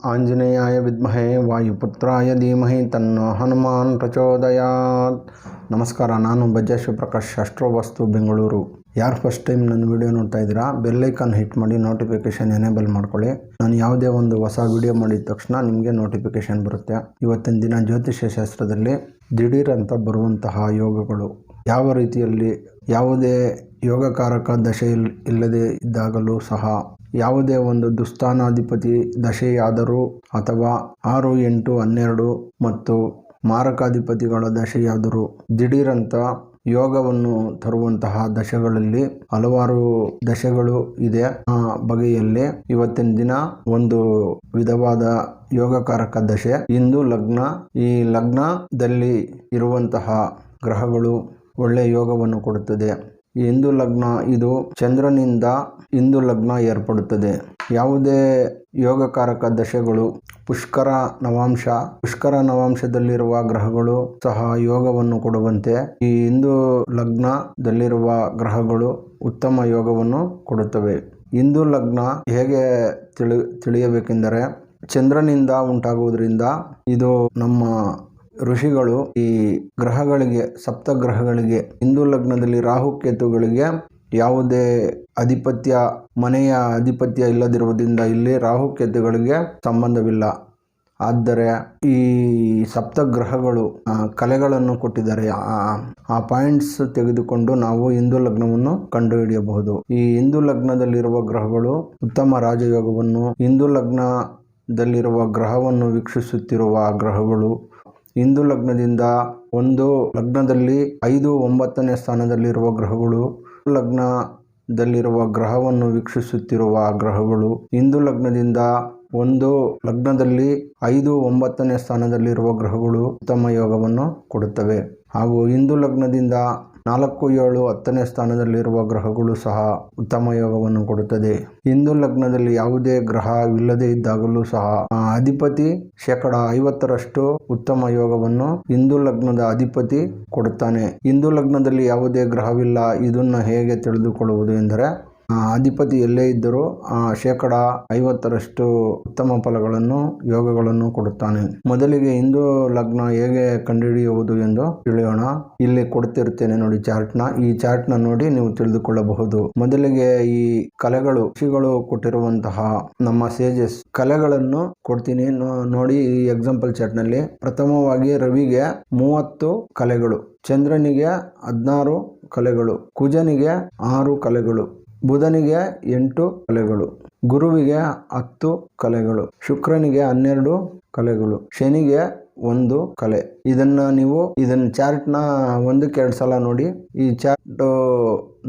ಆಂಜನೇಯಾಯ ವಿದ್ಮಹೇ ವಾಯುಪುತ್ರಾಯ ಧೀಮಹಿ ತನ್ನೋ ಹನುಮಾನ್ ಪ್ರಚೋದಯಾತ್. ನಮಸ್ಕಾರ, ನಾನು ಬಜ್ಜೇಶ್ವರ ಪ್ರಕಾಶ್, ಅಸ್ಟ್ರೋವಾಸ್ತು ಬೆಂಗಳೂರು. ಯಾರು ಫಸ್ಟ್ ಟೈಮ್ ನನ್ನ ವಿಡಿಯೋ ನೋಡ್ತಾ ಇದ್ದೀರಾ, ಬೆಲ್ಲೈಕನ್ ಹಿಟ್ ಮಾಡಿ ನೋಟಿಫಿಕೇಷನ್ ಎನೇಬಲ್ ಮಾಡ್ಕೊಳ್ಳಿ. ನಾನು ಯಾವುದೇ ಒಂದು ಹೊಸ ವಿಡಿಯೋ ಮಾಡಿದ ತಕ್ಷಣ ನಿಮಗೆ ನೋಟಿಫಿಕೇಷನ್ ಬರುತ್ತೆ. ಇವತ್ತಿನ ದಿನ ಜ್ಯೋತಿಷ್ಯ ಶಾಸ್ತ್ರದಲ್ಲಿ ದಿಢೀರ್ ಅಂತ ಬರುವಂತಹ ಯೋಗಗಳು ಯಾವ ರೀತಿಯಲ್ಲಿ, ಯಾವುದೇ ಯೋಗಕಾರಕ ದಶೆ ಇಲ್ಲದೆ ಇದ್ದಾಗಲೂ ಸಹ, ಯಾವುದೇ ಒಂದು ದುಸ್ಥಾನಾಧಿಪತಿ ದಶೆಯಾದರೂ ಅಥವಾ 6, 8, 12 ಮತ್ತು ಮಾರಕಾಧಿಪತಿಗಳ ದಶೆಯಾದರೂ ದಿಢೀರಂತ ಯೋಗವನ್ನು ತರುವಂತಹ ದಶೆಗಳಲ್ಲಿ ಹಲವಾರು ದಶೆಗಳು ಇದೆ. ಆ ಬಗೆಯಲ್ಲಿ ಇವತ್ತಿನ ದಿನ ಒಂದು ವಿಧವಾದ ಯೋಗಕಾರಕ ದಶೆ ಹಿಂದೂ ಲಗ್ನ. ಈ ಲಗ್ನದಲ್ಲಿ ಇರುವಂತಹ ಗ್ರಹಗಳು ಒಳ್ಳೆಯ ಯೋಗವನ್ನು ಕೊಡುತ್ತದೆ. ಈ ಹಿಂದೂ ಲಗ್ನ ಇದು ಚಂದ್ರನಿಂದ ಹಿಂದೂ ಲಗ್ನ ಏರ್ಪಡುತ್ತದೆ. ಯಾವುದೇ ಯೋಗಕಾರಕ ದಶೆಗಳು ಪುಷ್ಕರ ನವಾಂಶದಲ್ಲಿರುವ ಗ್ರಹಗಳು ಸಹ ಯೋಗವನ್ನು ಕೊಡುವಂತೆ ಈ ಹಿಂದೂ ಲಗ್ನದಲ್ಲಿರುವ ಗ್ರಹಗಳು ಉತ್ತಮ ಯೋಗವನ್ನು ಕೊಡುತ್ತವೆ. ಹಿಂದೂ ಲಗ್ನ ಹೇಗೆ ತಿಳಿಯಬೇಕೆಂದರೆ, ಚಂದ್ರನಿಂದ ಉಂಟಾಗುವುದರಿಂದ ಇದು ನಮ್ಮ ಋಷಿಗಳು ಈ ಗ್ರಹಗಳಿಗೆ, ಸಪ್ತಗ್ರಹಗಳಿಗೆ, ಹಿಂದೂ ಲಗ್ನದಲ್ಲಿ ರಾಹುಕೇತುಗಳಿಗೆ ಯಾವುದೇ ಮನೆಯ ಆಧಿಪತ್ಯ ಇಲ್ಲದಿರುವುದರಿಂದ ಇಲ್ಲಿ ರಾಹುಕೇತುಗಳಿಗೆ ಸಂಬಂಧವಿಲ್ಲ. ಆದರೆ ಈ ಸಪ್ತಗ್ರಹಗಳು ಕಲೆಗಳನ್ನು ಕೊಟ್ಟಿದ್ದಾರೆ. ಆ ಪಾಯಿಂಟ್ಸ್ ತೆಗೆದುಕೊಂಡು ನಾವು ಹಿಂದೂ ಲಗ್ನವನ್ನು ಕಂಡುಹಿಡಿಯಬಹುದು. ಈ ಹಿಂದೂ ಲಗ್ನದಲ್ಲಿರುವ ಗ್ರಹಗಳು ಉತ್ತಮ ರಾಜಯೋಗವನ್ನು, ಹಿಂದೂ ಲಗ್ನದಲ್ಲಿರುವ ಗ್ರಹವನ್ನು ವೀಕ್ಷಿಸುತ್ತಿರುವ ಗ್ರಹಗಳು ಹಿಂದೂ ಲಗ್ನದಿಂದ ಒಂದು ಲಗ್ನದಲ್ಲಿ 5, 9ನೇ ಸ್ಥಾನದಲ್ಲಿರುವ ಗ್ರಹಗಳು, ಲಗ್ನದಲ್ಲಿರುವ ಗ್ರಹವನ್ನು ವೀಕ್ಷಿಸುತ್ತಿರುವ ಗ್ರಹಗಳು ಹಿಂದೂ ಲಗ್ನದಿಂದ ಒಂದು ಲಗ್ನದಲ್ಲಿ 5, 9ನೇ ಸ್ಥಾನದಲ್ಲಿರುವ ಗ್ರಹಗಳು ಉತ್ತಮ ಯೋಗವನ್ನು ಕೊಡುತ್ತವೆ. ಹಾಗೂ ಹಿಂದೂ ಲಗ್ನದಿಂದ 4, 7, 10ನೇ ಸ್ಥಾನದಲ್ಲಿರುವ ಗ್ರಹಗಳು ಸಹ ಉತ್ತಮ ಯೋಗವನ್ನು ಕೊಡುತ್ತದೆ. ಹಿಂದೂ ಲಗ್ನದಲ್ಲಿ ಯಾವುದೇ ಗ್ರಹವಿಲ್ಲದೆ ಇದ್ದಾಗಲೂ ಸಹ ಅಧಿಪತಿ 50% ಉತ್ತಮ ಯೋಗವನ್ನು ಹಿಂದೂ ಲಗ್ನದ ಅಧಿಪತಿ ಕೊಡುತ್ತಾನೆ. ಹಿಂದೂ ಲಗ್ನದಲ್ಲಿ ಯಾವುದೇ ಗ್ರಹವಿಲ್ಲ. ಇದನ್ನು ಹೇಗೆ ತಿಳಿದುಕೊಳ್ಳುವುದು ಎಂದರೆ, ಅಧಿಪತಿ ಎಲ್ಲೇ ಇದ್ದರೂ 50% ಉತ್ತಮ ಫಲಗಳನ್ನು, ಯೋಗಗಳನ್ನು ಕೊಡುತ್ತಾನೆ. ಮೊದಲಿಗೆ ಹಿಂದೂ ಲಗ್ನ ಹೇಗೆ ಕಂಡುಹಿಡಿಯುವುದು ಎಂದು ತಿಳಿಯೋಣ. ಇಲ್ಲಿ ಕೊಡ್ತಿರ್ತೇನೆ ನೋಡಿ ಚಾರ್ಟ್ನ. ಈ ಚಾರ್ಟ್ನ ನೋಡಿ ನೀವು ತಿಳಿದುಕೊಳ್ಳಬಹುದು. ಮೊದಲಿಗೆ ಈ ಕಲೆಗಳು, ಋಷಿಗಳು ಕೊಟ್ಟಿರುವಂತಹ ನಮ್ಮ ಸೇಜಸ್ ಕಲೆಗಳನ್ನು ಕೊಡ್ತೀನಿ ನೋಡಿ. ಈ ಎಕ್ಸಾಂಪಲ್ ಚಾರ್ಟ್ನಲ್ಲಿ ಪ್ರಥಮವಾಗಿ ರವಿಗೆ 30 ಕಲೆಗಳು, ಚಂದ್ರನಿಗೆ 16 ಕಲೆಗಳು, ಕುಜನಿಗೆ 6 ಕಲೆಗಳು, ಬುಧನಿಗೆ 8 ಕಲೆಗಳು, ಗುರುವಿಗೆ 10 ಕಲೆಗಳು, ಶುಕ್ರನಿಗೆ 12 ಕಲೆಗಳು, ಶನಿಗೆ 1 ಕಲೆ. ಇದನ್ನ ಚಾರ್ಟ್ನ 1-2 ಸಲ ನೋಡಿ. ಈ ಚಾರ್ಟ್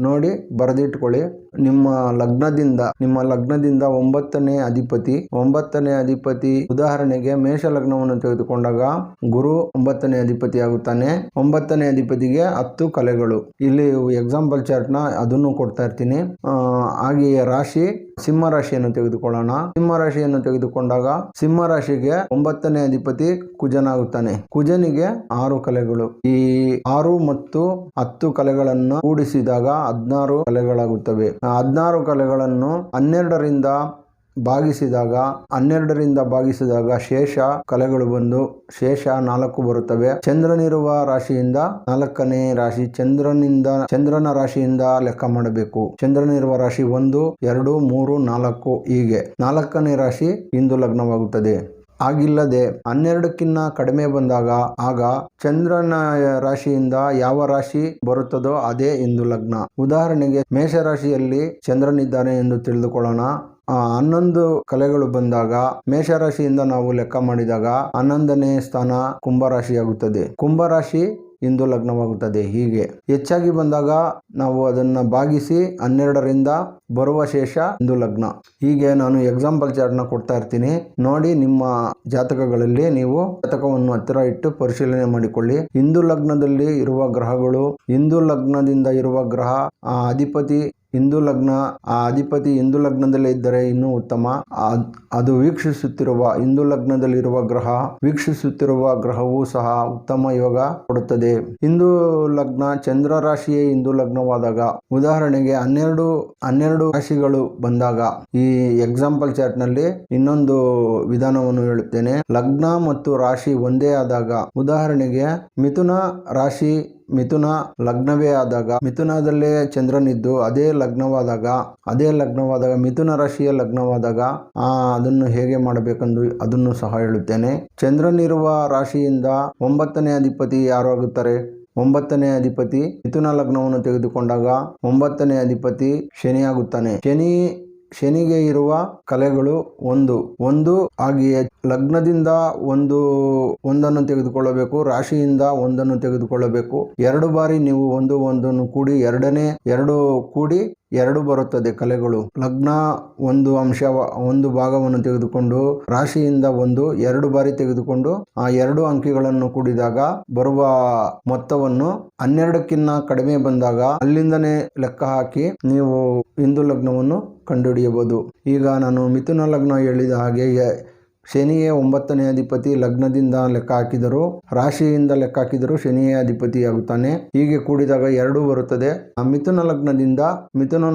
ನೋಡಿ ಬರೆದಿಟ್ಕೊಳ್ಳಿ. ನಿಮ್ಮ ಲಗ್ನದಿಂದ 9ನೇ ಅಧಿಪತಿ, ಉದಾಹರಣೆಗೆ ಮೇಷ ಲಗ್ನವನ್ನು ತೆಗೆದುಕೊಂಡಾಗ ಗುರು 9ನೇ ಅಧಿಪತಿ ಆಗುತ್ತಾನೆ. 9ನೇ ಅಧಿಪತಿಗೆ 10 ಕಲೆಗಳು. ಇಲ್ಲಿ ಎಕ್ಸಾಂಪಲ್ ಚಾರ್ಟ್ನ ಅದನ್ನು ಕೊಡ್ತಾ ಇರ್ತೀನಿ. ಹಾಗೆಯೇ ರಾಶಿ, ಸಿಂಹ ರಾಶಿಯನ್ನು ತೆಗೆದುಕೊಳ್ಳೋಣ. ಸಿಂಹ ರಾಶಿಯನ್ನು ತೆಗೆದುಕೊಂಡಾಗ ಸಿಂಹ ರಾಶಿಗೆ 9ನೇ ಅಧಿಪತಿ ಕುಜನಾಗುತ್ತಾನೆ. ಕುಜನಿಗೆ 6 ಕಲೆಗಳು. ಈ 6 ಮತ್ತು 10 ಕಲೆಗಳನ್ನು ಕೂಡಿಸಿದಾಗ 16 ಕಲೆಗಳಾಗುತ್ತವೆ. 16 ಕಲೆಗಳನ್ನು 12ರಿಂದ ಭಾಗಿಸಿದಾಗ ಶೇಷ ಕಲೆಗಳು ಬಂದು ಶೇಷ 4 ಬರುತ್ತವೆ. ಚಂದ್ರನಿರುವ ರಾಶಿಯಿಂದ 4ನೇ ರಾಶಿ, ಚಂದ್ರನ ರಾಶಿಯಿಂದ ಲೆಕ್ಕ ಮಾಡಬೇಕು. ಚಂದ್ರನಿರುವ ರಾಶಿ 1, 2, 3, 4 ಹೀಗೆ 4ನೇ ರಾಶಿ ಹಿಂದೂ ಲಗ್ನವಾಗುತ್ತದೆ. ಆಗಿಲ್ಲದೆ 12ಕ್ಕಿಂತ ಕಡಿಮೆ ಬಂದಾಗ ಆಗ ಚಂದ್ರನ ರಾಶಿಯಿಂದ ಯಾವ ರಾಶಿ ಬರುತ್ತದೋ ಅದೇ ಹಿಂದೂ ಲಗ್ನ. ಉದಾಹರಣೆಗೆ ಮೇಷರಾಶಿಯಲ್ಲಿ ಚಂದ್ರನಿದ್ದಾನೆ ಎಂದು ತಿಳಿದುಕೊಳ್ಳೋಣ. 11 ಕಲೆಗಳು ಬಂದಾಗ ಮೇಷರಾಶಿಯಿಂದ ನಾವು ಲೆಕ್ಕ ಮಾಡಿದಾಗ 11ನೇ ಸ್ಥಾನ ಕುಂಭರಾಶಿಯಾಗುತ್ತದೆ. ಕುಂಭರಾಶಿ ಹಿಂದೂ ಲಗ್ನವಾಗುತ್ತದೆ. ಹೀಗೆ ಹೆಚ್ಚಾಗಿ ಬಂದಾಗ ನಾವು ಅದನ್ನು ಭಾಗಿಸಿ 12ರಿಂದ ಬರುವ ಶೇಷ ಹಿಂದೂ ಲಗ್ನ. ಹೀಗೆ ನಾನು ಎಕ್ಸಾಂಪಲ್ ಚಾರ್ಟ್ನ ಕೊಡ್ತಾ ಇರ್ತೀನಿ ನೋಡಿ. ನಿಮ್ಮ ಜಾತಕಗಳಲ್ಲಿ ನೀವು ಜಾತಕವನ್ನು ಹತ್ತಿರ ಇಟ್ಟು ಪರಿಶೀಲನೆ ಮಾಡಿಕೊಳ್ಳಿ. ಹಿಂದೂ ಲಗ್ನದಲ್ಲಿ ಇರುವ ಗ್ರಹಗಳು, ಹಿಂದೂ ಲಗ್ನದಿಂದ ಇರುವ ಗ್ರಹ ಅಧಿಪತಿ ಹಿಂದೂ ಲಗ್ನ ಆ ಅಧಿಪತಿ ಹಿಂದೂ ಲಗ್ನದಲ್ಲೇ ಇದ್ದರೆ ಇನ್ನೂ ಉತ್ತಮ. ಅದು ವೀಕ್ಷಿಸುತ್ತಿರುವ ಹಿಂದೂ ಲಗ್ನದಲ್ಲಿರುವ ಗ್ರಹ ವೀಕ್ಷಿಸುತ್ತಿರುವ ಗ್ರಹವೂ ಸಹ ಉತ್ತಮ ಯೋಗ ಕೊಡುತ್ತದೆ. ಹಿಂದೂ ಲಗ್ನ ಚಂದ್ರ ರಾಶಿಯೇ ಹಿಂದೂ ಲಗ್ನವಾದಾಗ, ಉದಾಹರಣೆಗೆ 12 ರಾಶಿಗಳು ಬಂದಾಗ, ಈ ಎಕ್ಸಾಂಪಲ್ ಚಾರ್ಟ್ ನಲ್ಲಿ ಇನ್ನೊಂದು ವಿಧಾನವನ್ನು ಹೇಳುತ್ತೇನೆ. ಲಗ್ನ ಮತ್ತು ರಾಶಿ ಒಂದೇ ಆದಾಗ, ಉದಾಹರಣೆಗೆ ಮಿಥುನ ರಾಶಿ ಮಿಥುನ ಲಗ್ನವೇ ಆದಾಗ, ಮಿಥುನದಲ್ಲೇ ಚಂದ್ರನಿದ್ದು ಅದೇ ಲಗ್ನವಾದಾಗ ಮಿಥುನ ರಾಶಿಯ ಲಗ್ನವಾದಾಗ ಅದನ್ನು ಹೇಗೆ ಮಾಡಬೇಕೆಂದು ಅದನ್ನು ಸಹ ಹೇಳುತ್ತೇನೆ. ಚಂದ್ರನಿರುವ ರಾಶಿಯಿಂದ 9ನೇ ಅಧಿಪತಿ ಯಾರು ಆಗುತ್ತಾರೆ? 9ನೇ ಅಧಿಪತಿ ಮಿಥುನ ಲಗ್ನವನ್ನು ತೆಗೆದುಕೊಂಡಾಗ 9ನೇ ಅಧಿಪತಿ ಶನಿ ಆಗುತ್ತಾನೆ. ಶನಿಗೆ ಇರುವ ಕಲೆಗಳು ಒಂದು ಹಾಗೆಯೇ ಲಗ್ನದಿಂದ ಒಂದನ್ನು ತೆಗೆದುಕೊಳ್ಳಬೇಕು, ರಾಶಿಯಿಂದ ಒಂದನ್ನು ತೆಗೆದುಕೊಳ್ಳಬೇಕು. 2 ಬಾರಿ ನೀವು ಒಂದನ್ನು ಕೂಡಿ ಎರಡು ಕೂಡಿ 2 ಬರುತ್ತದೆ ಕಲೆಗಳು. ಲಗ್ನ ಒಂದು ಭಾಗವನ್ನು ತೆಗೆದುಕೊಂಡು ರಾಶಿಯಿಂದ 2 ಬಾರಿ ತೆಗೆದುಕೊಂಡು ಆ 2 ಅಂಕಿಗಳನ್ನು ಕೂಡಿದಾಗ ಬರುವ ಮೊತ್ತವನ್ನು 12ಕ್ಕಿಂತ ಕಡಿಮೆ ಬಂದಾಗ ಅಲ್ಲಿಂದನೇ ಲೆಕ್ಕ ಹಾಕಿ ನೀವು ಹಿಂದೂ ಲಗ್ನವನ್ನು ಕಂಡುಹಿಡಿಯಬಹುದು. ಈಗ ನಾನು ಮಿಥುನ ಲಗ್ನ ಹೇಳಿದ ಹಾಗೆ ಶನಿಯೇ 9ನೇ ಅಧಿಪತಿ, ಲಗ್ನದಿಂದ ಲೆಕ್ಕ ಹಾಕಿದರು, ರಾಶಿಯಿಂದ ಲೆಕ್ಕ ಹಾಕಿದರು ಶನಿಯೇ ಅಧಿಪತಿ ಆಗುತ್ತಾನೆ. ಹೀಗೆ ಕೂಡಿದಾಗ 2 ಬರುತ್ತದೆ. ಮಿಥುನ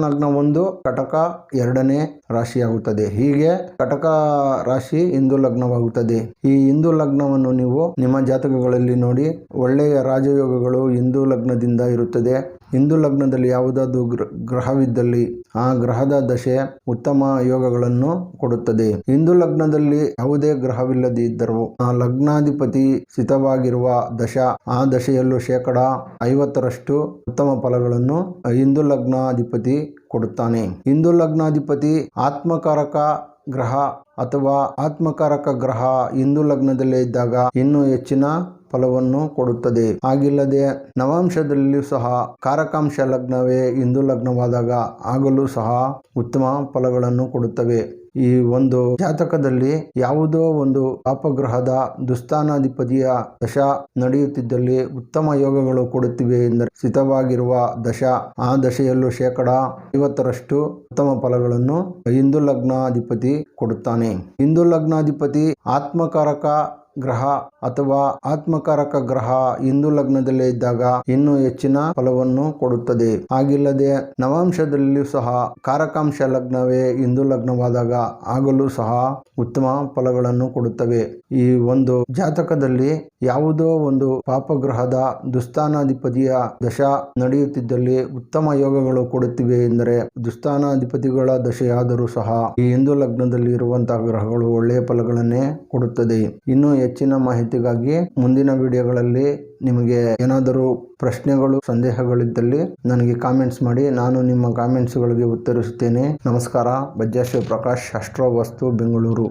ಲಗ್ನ 1 ಕಟಕ 2ನೇ ರಾಶಿ ಆಗುತ್ತದೆ. ಹೀಗೆ ಕಟಕ ರಾಶಿ ಹಿಂದೂ ಲಗ್ನವಾಗುತ್ತದೆ. ಈ ಹಿಂದೂ ಲಗ್ನವನ್ನು ನೀವು ನಿಮ್ಮ ಜಾತಕಗಳಲ್ಲಿ ನೋಡಿ, ಒಳ್ಳೆಯ ರಾಜಯೋಗಗಳು ಹಿಂದೂ ಲಗ್ನದಿಂದ ಇರುತ್ತದೆ. ಹಿಂದೂ ಲಗ್ನದಲ್ಲಿ ಯಾವುದಾದ್ರೂ ಗ್ರಹವಿದ್ದಲ್ಲಿ ಆ ಗ್ರಹದ ದಶೆ ಉತ್ತಮ ಯೋಗಗಳನ್ನು ಕೊಡುತ್ತದೆ. ಹಿಂದೂ ಲಗ್ನದಲ್ಲಿ ಯಾವುದೇ ಗ್ರಹವಿಲ್ಲದಿದ್ದರೂ ಆ ಲಗ್ನಾಧಿಪತಿ ಸ್ಥಿತವಾಗಿರುವ ಆ ದಶೆಯಲ್ಲೂ 50% ಉತ್ತಮ ಫಲಗಳನ್ನು ಹಿಂದೂ ಲಗ್ನಾಧಿಪತಿ ಕೊಡುತ್ತಾನೆ. ಹಿಂದೂ ಲಗ್ನಾಧಿಪತಿ ಆತ್ಮಕಾರಕ ಗ್ರಹ ಅಥವಾ ಆತ್ಮಕಾರಕ ಗ್ರಹ ಹಿಂದೂ ಲಗ್ನದಲ್ಲೇ ಇದ್ದಾಗ ಇನ್ನೂ ಹೆಚ್ಚಿನ ಫಲವನ್ನು ಕೊಡುತ್ತದೆ. ಹಾಗಿಲ್ಲದೆ ನವಾಂಶದಲ್ಲಿಯೂ ಸಹ ಕಾರಕಾಂಶ ಲಗ್ನವೇ ಹಿಂದೂ ಲಗ್ನವಾದಾಗ ಆಗಲೂ ಸಹ ಉತ್ತಮ ಫಲಗಳನ್ನು ಕೊಡುತ್ತವೆ. ಈ ಒಂದು ಜಾತಕದಲ್ಲಿ ಯಾವುದೋ ಒಂದು ಪಾಪಗ್ರಹದ ದುಸ್ಥಾನಾಧಿಪತಿಯ ದಶ ನಡೆಯುತ್ತಿದ್ದಲ್ಲಿ ಉತ್ತಮ ಯೋಗಗಳು ಕೊಡುತ್ತಿವೆ ಎಂದರೆ ಸ್ಥಿತವಾಗಿರುವ ಆ ದಶೆಯಲ್ಲೂ 50% ಉತ್ತಮ ಫಲಗಳನ್ನು ಹಿಂದೂ ಲಗ್ನಾಧಿಪತಿ ಕೊಡುತ್ತಾನೆ. ಹಿಂದೂ ಲಗ್ನಾಧಿಪತಿ ಆತ್ಮಕಾರಕ ಗ್ರಹ ಅಥವಾ ಆತ್ಮಕಾರಕ ಗ್ರಹ ಹಿಂದೂ ಲಗ್ನದಲ್ಲೇ ಇದ್ದಾಗ ಇನ್ನೂ ಹೆಚ್ಚಿನ ಫಲವನ್ನು ಕೊಡುತ್ತದೆ. ಹಾಗಿಲ್ಲದೆ ನವಾಂಶದಲ್ಲಿಯೂ ಸಹ ಕಾರಕಾಂಶ ಲಗ್ನವೇ ಹಿಂದೂ ಲಗ್ನವಾದಾಗ ಆಗಲೂ ಸಹ ಉತ್ತಮ ಫಲಗಳನ್ನು ಕೊಡುತ್ತವೆ. ಈ ಒಂದು ಜಾತಕದಲ್ಲಿ ಯಾವುದೋ ಒಂದು ಪಾಪಗ್ರಹದ ದುಸ್ಥಾನಾಧಿಪತಿಯ ದಶ ನಡೆಯುತ್ತಿದ್ದಲ್ಲಿ ಉತ್ತಮ ಯೋಗಗಳು ಕೊಡುತ್ತಿವೆ ಎಂದರೆ ದುಸ್ಥಾನಾಧಿಪತಿಗಳ ದಶೆಯಾದರೂ ಸಹ ಈ ಹಿಂದೂ ಲಗ್ನದಲ್ಲಿ ಇರುವಂತಹ ಗ್ರಹಗಳು ಒಳ್ಳೆಯ ಫಲಗಳನ್ನೇ ಕೊಡುತ್ತದೆ. ಇನ್ನು ಹೆಚ್ಚಿನ ಮಾಹಿತಿಗಾಗಿ ಮುಂದಿನ ವಿಡಿಯೋಗಳಲ್ಲಿ ನಿಮಗೆ ಏನಾದರೂ ಪ್ರಶ್ನೆಗಳು ಸಂದೇಹಗಳಿದ್ದಲ್ಲಿ ನನಗೆ ಕಾಮೆಂಟ್ಸ್ ಮಾಡಿ, ನಾನು ನಿಮ್ಮ ಕಾಮೆಂಟ್ಸ್ಗಳಿಗೆ ಉತ್ತರಿಸುತ್ತೇನೆ. ನಮಸ್ಕಾರ. ಬಜ್ಜಾ ಶಿವಪ್ರಕಾಶ್, ಅಸ್ಟ್ರೋ ವಾಸ್ತು, ಬೆಂಗಳೂರು.